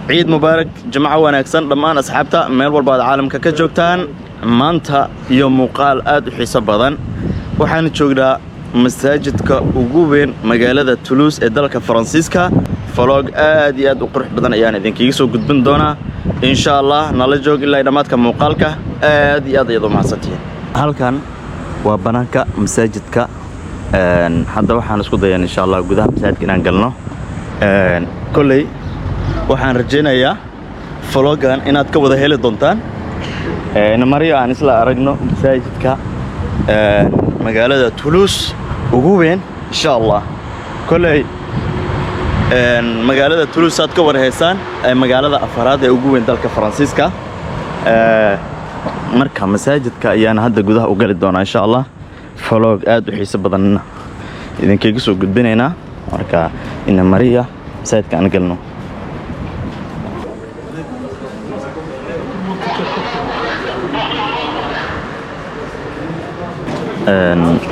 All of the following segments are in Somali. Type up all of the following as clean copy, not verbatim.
عيد مبارك جماعة وناكسن دمان أصحابتا ميل والبعض عالم كجوجتان مانتا يوم مقال آد وحيسا بدن waxaan joognaa masaajidka ugu weyn magaalada Toulouse ee dalka Faransiiska vlog aad iyo aad u qurux badan ayaan idinkaga soo gudbin doonaa insha Allah nala joog ilaa dhamaadka muuqaalka aad iyo aad ayadu mahadsantiin halkan waa banaanka masaajidka hadda waxaan isku dayaa insha Allah gudaha masaajidka inaan galno kulay waxaan rajaynayaa vlogan inaad ka wada heli doontaan mariyo aan isla aragno masaajidka magaalada Toulouse ugu weyn insha Allah kulay magaalada Toulouse aad ka warhaysan magaalada afraad ee ugu weyn dalka Faransiiska marka masaajidka ayaan hadda gudaha u gali doonaa insha Allah vlog aad u xiiso badan idinkaga soo gudbinaynaa marka in mariya masaajidka aan galno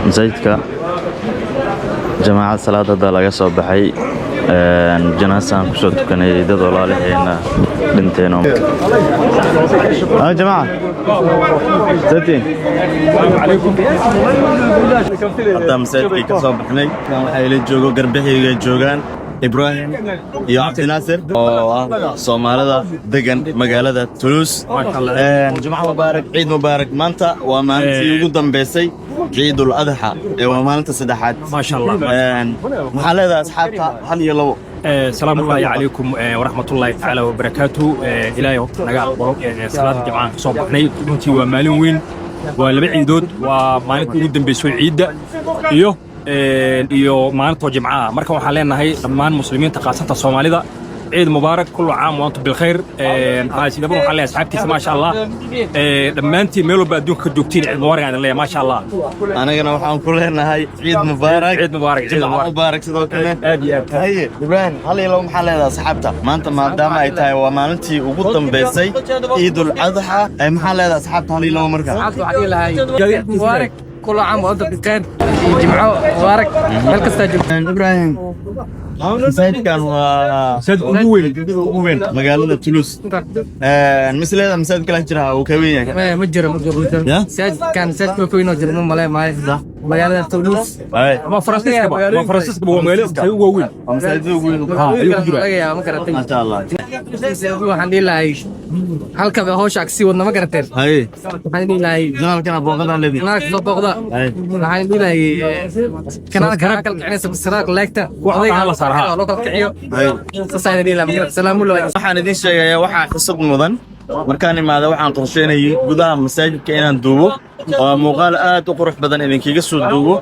مسجدك جماعة صلاة الدلاجة صباحي جنازة كسوت كان يدد الله لهنا بنتينهم جماعة ستين عليكم حتى مسجدك كصباحني كان حيل الجوجو قربه جوجان إبراهيم يا عبد الناصر صومالدا دقن مقالة تولوس جمعة مبارك عيد مبارك مانتا ومانتي قدام بيسي عيد الأضحى ومانتا سدحات ما شاء الله محالة أصحابها هل يلو السلام الله عليكم ورحمة الله تعالى وبركاته إلهي نقال صلاة الجماعة صباحني كنتي ومالين وين ولبع عيدود ومانتا قدام بيسوي عيد iyo maalinta jimcaha marka waxaan leenahay dhammaan muslimiinta qaasanta Soomaalida ciid mubaarak kullu caam wa antum bil khair sidaba waxaan leeyahay asxaabtiisa ma sha Allah dhammaantiin meel walba adduunka ka joogtiin ciid mubaarak aan leeyahay ma sha Allah anagana waxaan ku leenahay ciid mubaarak sidoo kale aad iyo aad haye Ibrahim hal iyo laba maxaa leedahay asxaabta maanta maadaama ay tahay waa maalintii ugu dambeysay ciidul adha ay maxaa leedahay asxaabta hal iyo laba marka asxaabta waxaan leeyahay ciid mubaarak كل عام وأنت بخير جمعة مبارك ملك إبراهيم مساعد كان مساعد أقوين مقالة تولوس مثل هذا مساعد كله جرا وكوين مجرى مساعد كان مساعد كوين وجرا ملاي مقالة تولوس ما فرنسيسكا هو مقالة كوين مساعد أقوين يا مكرتين ما شاء الله الحمد لله halka ba hawsha aksi wadna ma garateen hay waxaan ilaahay janaalkana booqadaan leeyahay janaalka soo booqda waxaan ilaahay kanaalka kala kicinaysa bisraaq leegta waxaan la saaraha loo kala kiciyo saayid ilaahay salaamu alaykum waxaan idin sheegayaa waxa xisab mudan markaan imaado waxaan qorsheynayay gudaha masaajidka inaan duubo oo muuqaal aad u qurux badan idinkaga soo duubo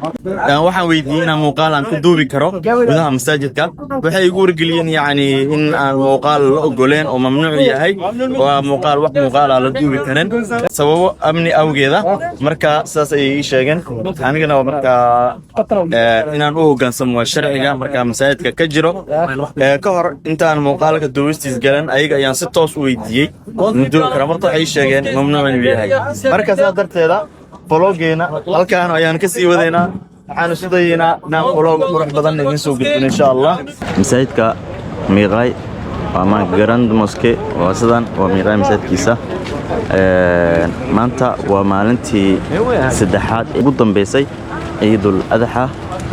waxaan weydiiyay inaan muuqaal aan ku duubi karo gudaha masaajidka waxay igu wargeliyeen yani in aan muuqaal la ogoleen oo mamnuuc yahay waa muuqaal wax muuqaal la duubi karin sababo amni awgeeda marka saas ay ii sheegeen anigana marka inaan u hoggaansamo sharciga marka masaajidka ka jiro ka hor intaan muuqaalka duubistiis galan ayaga ayaan si toos u weydiiyay muddo kara marka ay sheegeen mamnuuc yahay marka saas darteeda vloggeena halkaan ayaan ka sii wadaynaa waxaan isku dayaynaa inaan vlog qurux badan idin soo gudbino insha Allah masaajidka miiqay ama Grand Mosque waa sidan waa miiqay masaajidkiisa maanta waa maalintii saddexaad ugu dambeysay ciidul adha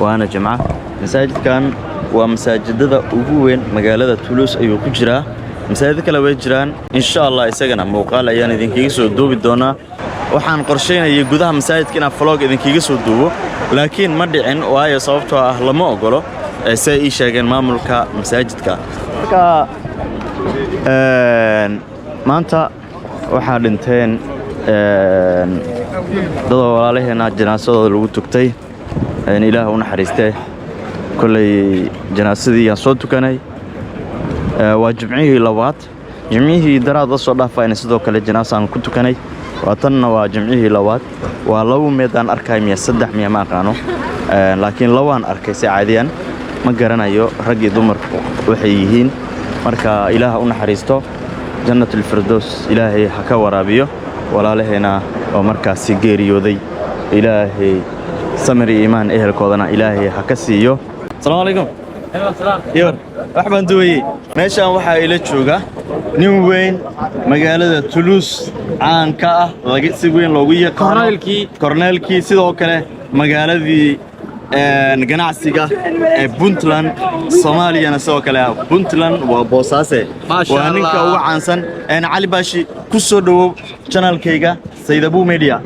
waana jimca masaajidkan waa masaajidada ugu weyn magaalada Toulouse ayuu ku jiraa masaajid kale way jiraan insha Allah isagana muuqaal ayaan idinkaga soo duubi doonaa waxaan qorsheynayay gudaha masaajidka inaan vlog idinkaga soo duubo laakiin ma dhicin waayo sababtoo ah lama ogolo say ii sheegeen maamulka masaajidka marka maanta waxaa dhinteen dad walaalaheena janaasadooda lagu tugtay ilaah u naxariistay kulay janaasadii aan soo tukanay waa jimcihii labaad jimcihii daraad la soo dhaafayna sidoo kale janaasaan ku tukanay waatanna waa jimcihii labaad waa laba meedaan arkay miya saddex miya ma aqaano laakiin labaan arkay si caadiyan ma garanayo rag iyo dumar waxay yihiin marka ilaah u naxariisto jannatul firdaws ilaahay ha ka waraabiyo walaalaheena oo markaas geeriyooday ilaahay samir iyo iimaan ehelkoodana ilaahay ha ka siiyo السلام عليكم. يور أحمد دوي. ماشان waxaa ila jooga nin weyn magaalada Toulouse caan ka ah laga si weyn loogu yaqaan korneelkii sidoo kale magaaladii ganacsiga ee Puntland Soomaaliyana sidoo kale Puntland waa Boosaaso waa ninka ugu caansan Cali Baashi ku soo dhawow channelkayga Said Abu Media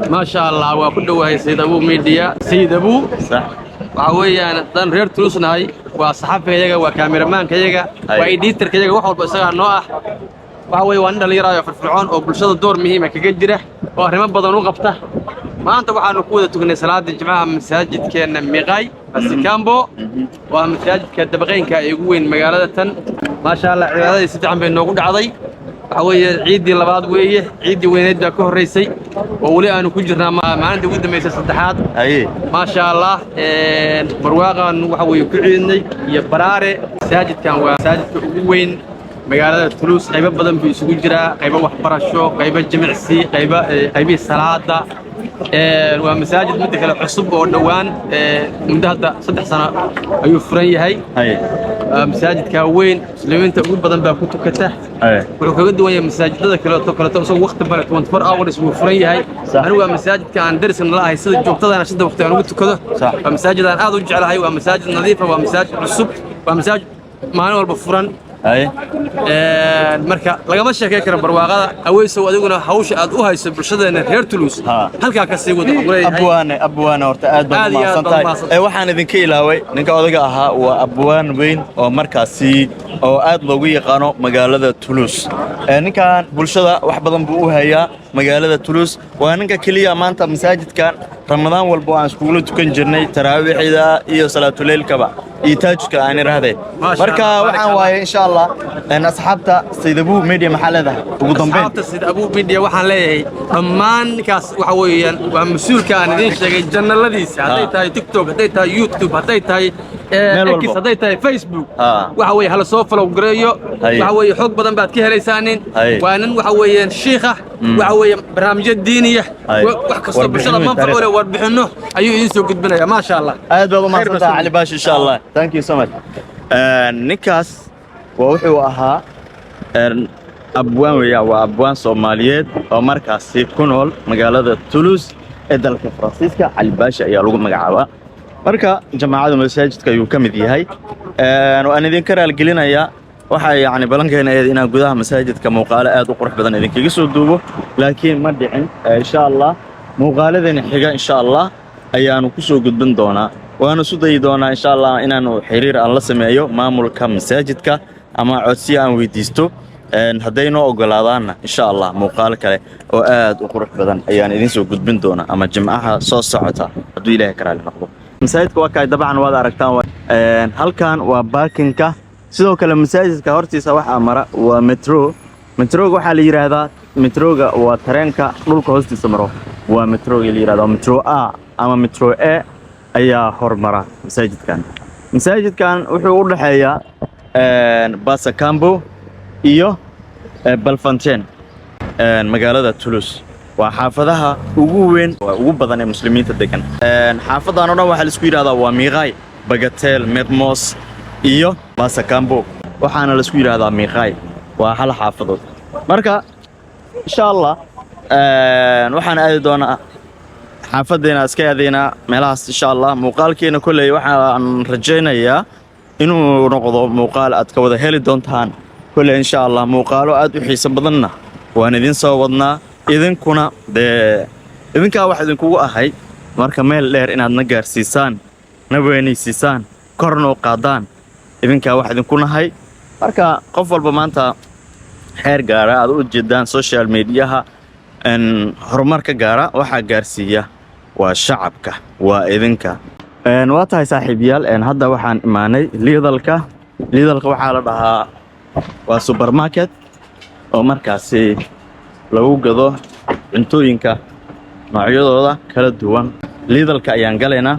ما شاء الله وكل واحد سيد أبو ميديا سيد أبو صح وعويان دان رير تلوسنا هاي وصحافة يجا وكاميرمان كيجا وإيديتر كيجا وحول بسرعة نوع وعوي وأنا اللي رايح في الفرعون أو بالشدة الدور مهمة كجدرة وهرم بدن وقبته ما أنت وحنا نقود تغني صلاة الجماعة مساجد كان ميغاي بس كامبو ومساجد كدبغين كيجوين مقالة ما شاء الله عبادة يستعمل بينه وقول عضي حوي عيدي لبعض ويه عيدي وينيد كهر رئيسي وولي أنا كجرنا ما عندي ود ما يصير صدحات أي ما شاء الله برواقة وحوي كعيني يبرارة ساجد كان وساجد وين مقالة تلوس قيبة بدن بيسوق جرا قيبة وحبر الشو قيبة جمع سي قيبة الصلاة ومساجد مدخل عصب ودوان مدة 6 سنة أيوة فرني هاي مساجد كوين مسلمين تقول بدن باكوتو كته وحكوا دوان مساجد هذا كلا توصل وقت بره 24 hours وفرني هاي أنا مساجد كان درس الله يصير جوبته أنا شد وقت أنا قلت كذا مساجد أنا هذا وجع هاي ومساجد نظيفة ومساجد عصب ومساجد ما أنا والبفران أي marka lagama sheekay karo barwaaqada aweyso adiguna hawsha aad u hayso bulshadana reer Toulouse halka ka sii wada abwaana horta aad baan u mahadsantahay waxaan idinka ilaaway ninka odaga ahaa waa abwaan weyn oo markaasi oo aad loogu yaqaano magaalada Toulouse ninkan bulshada wax badan buu u hayaa magaalada Toulouse waa ninka kaliya maanta masaajidkan Ramadaan walba aan iskuul tukan jirnay taraawiixda iyo salaatu leelkaba iyo taajka aan iraahday marka waxaan waaye insha Allah asxaabta Said Abu Media maxalada ugu dambeyn asxaabta Said Abu Media waxaan leeyahay dhammaan kaas waxa weeyaan waa mas'uulka aan idin sheegay janaladiisa haday tahay TikTok haday tahay YouTube haday tahay X haday tahay Facebook waxa weey hala soo follow gareeyo waxa weey xog badan baad ka helaysaanin waa nin waxa weeyaan sheekha waxa weeyaan barnaamijyada diiniga wax kasta bulshada manfac u leh warbixino ayuu idin soo gudbinaya ma sha Allah aad baad u mahadsantahay Ali Baashi insha Allah thank you so much ninkaas wuxuu ahaa abwaan weeyaa waa abwaan Soomaaliyeed oo markaasi ku nool magaalada Toulouse ee dalka Faransiiska Ali Baashi ayaa lagu magacaabaa marka jamaacada masaajidka ayuu ka mid yahay waan idin ka raal gelinayaa waxa yaani balankeena inaan gudaha masaajidka muuqaalo aad u qurux badan idinkaga soo duubo laakiin ma dhicin insha Allah muuqaaladeena xiga insha Allah ayaanu ku soo gudbin doonaa waana soo day doonaa insha Allah inaanu xiriir aan la sameeyo maamulka masaajidka ama codsi aan weydiisto hadday noo ogolaadaana insha Allah muuqaal kale oo aad u qurux badan ayaan idin soo gudbin doonaa ama jimcaha soo socota haddii Ilaahay ka raali noqdo masaajidka waa ka dabcan waad aragtaan halkan waa parkingka sidoo kale masaajidka hortiisa waxa mara waa metroga waxa la yiraahdaa metroga waa tareenka dhulka hoostiisa maro waa metroga la yiraahdo metro A ama metro A ayaa hormara masaajidkan wuxuu u dhaxeeyaa Basacambo iyo Belfontaine magaalada Toulouse waa xaafadaha ugu weyn oo ugu badan ee muslimiinta degan xaafadan oo dhan waxa la isku yiraahdaa waa Miqay Bagatelle Mermoz iyo Basacambo waxaana la isku yiraahdaa Miqay waa hal xaafadood marka insha Allah waxaan aadi doonaa xaafadeena iska aadina meelahaas insha Allah muuqaalkeena kulay waxaan rajaynayaa inuu noqdo muuqaal aad ka wada heli doontaan kulay insha Allah muuqaalo aad u xiiso badanna waan idin soo wadnaa idinkuna idinka wax idinkugu ahay marka meel dheer inaad na gaarsiisaan na weynaysiisaan korno qaadaan idinka wax idinku nahay marka qof walba maanta xeer gaara aad u jeedaan social mediaha horumarka gaara waxa gaarsiiya waa shacabka waa idinka waa tahay saaxiibayaal hadda waxaan imaanay Lidlka waxa la dhahaa waa supermarket oo markaasi lagu gado cuntooyinka noocyadooda kala duwan Lidlka ayaan galeynaa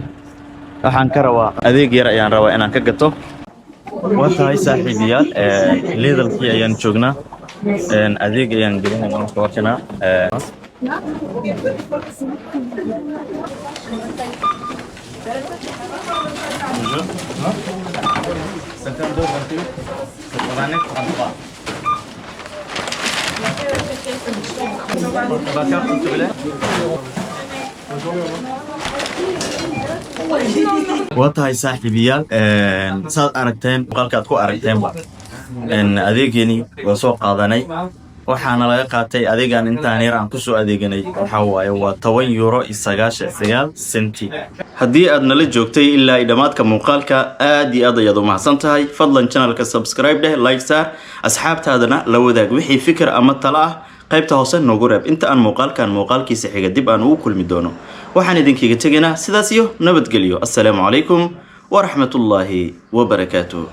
waxaan ka rabaa adeeg yar ayaan rabaa inaan ka gato waa tahay saaxiibayaal Lidlki ayaan joognaa adeeg ayaan gelinaynaa marka warkana Bonjour. 52 28 89 33. واتهاي صاحبيال صاد أركتين قالك أتكو أركتين إن أذيقني وسوق قاضني waxaana laga qaatay adeegan intaan yar aan ku soo adeeganay waxa waaye waa 10 euro iyo 99 senti haddii aad nala joogtay ilaa dhamaadka muuqaalka aad iyo aad ayaad u mahadsantahay fadlan channelka subscribe dheh like saar asxaabtaadana la wadaag wixii fikir ama talo ah qaybta hoose noogu reeb inta aan muuqaalkiisa xiga dib aan ugu kulmi doono waxaan idinkaga tegaynaa sidaas iyo nabadgelyo assalaamu calaykum wa rahmatullaahi wa barakaatuh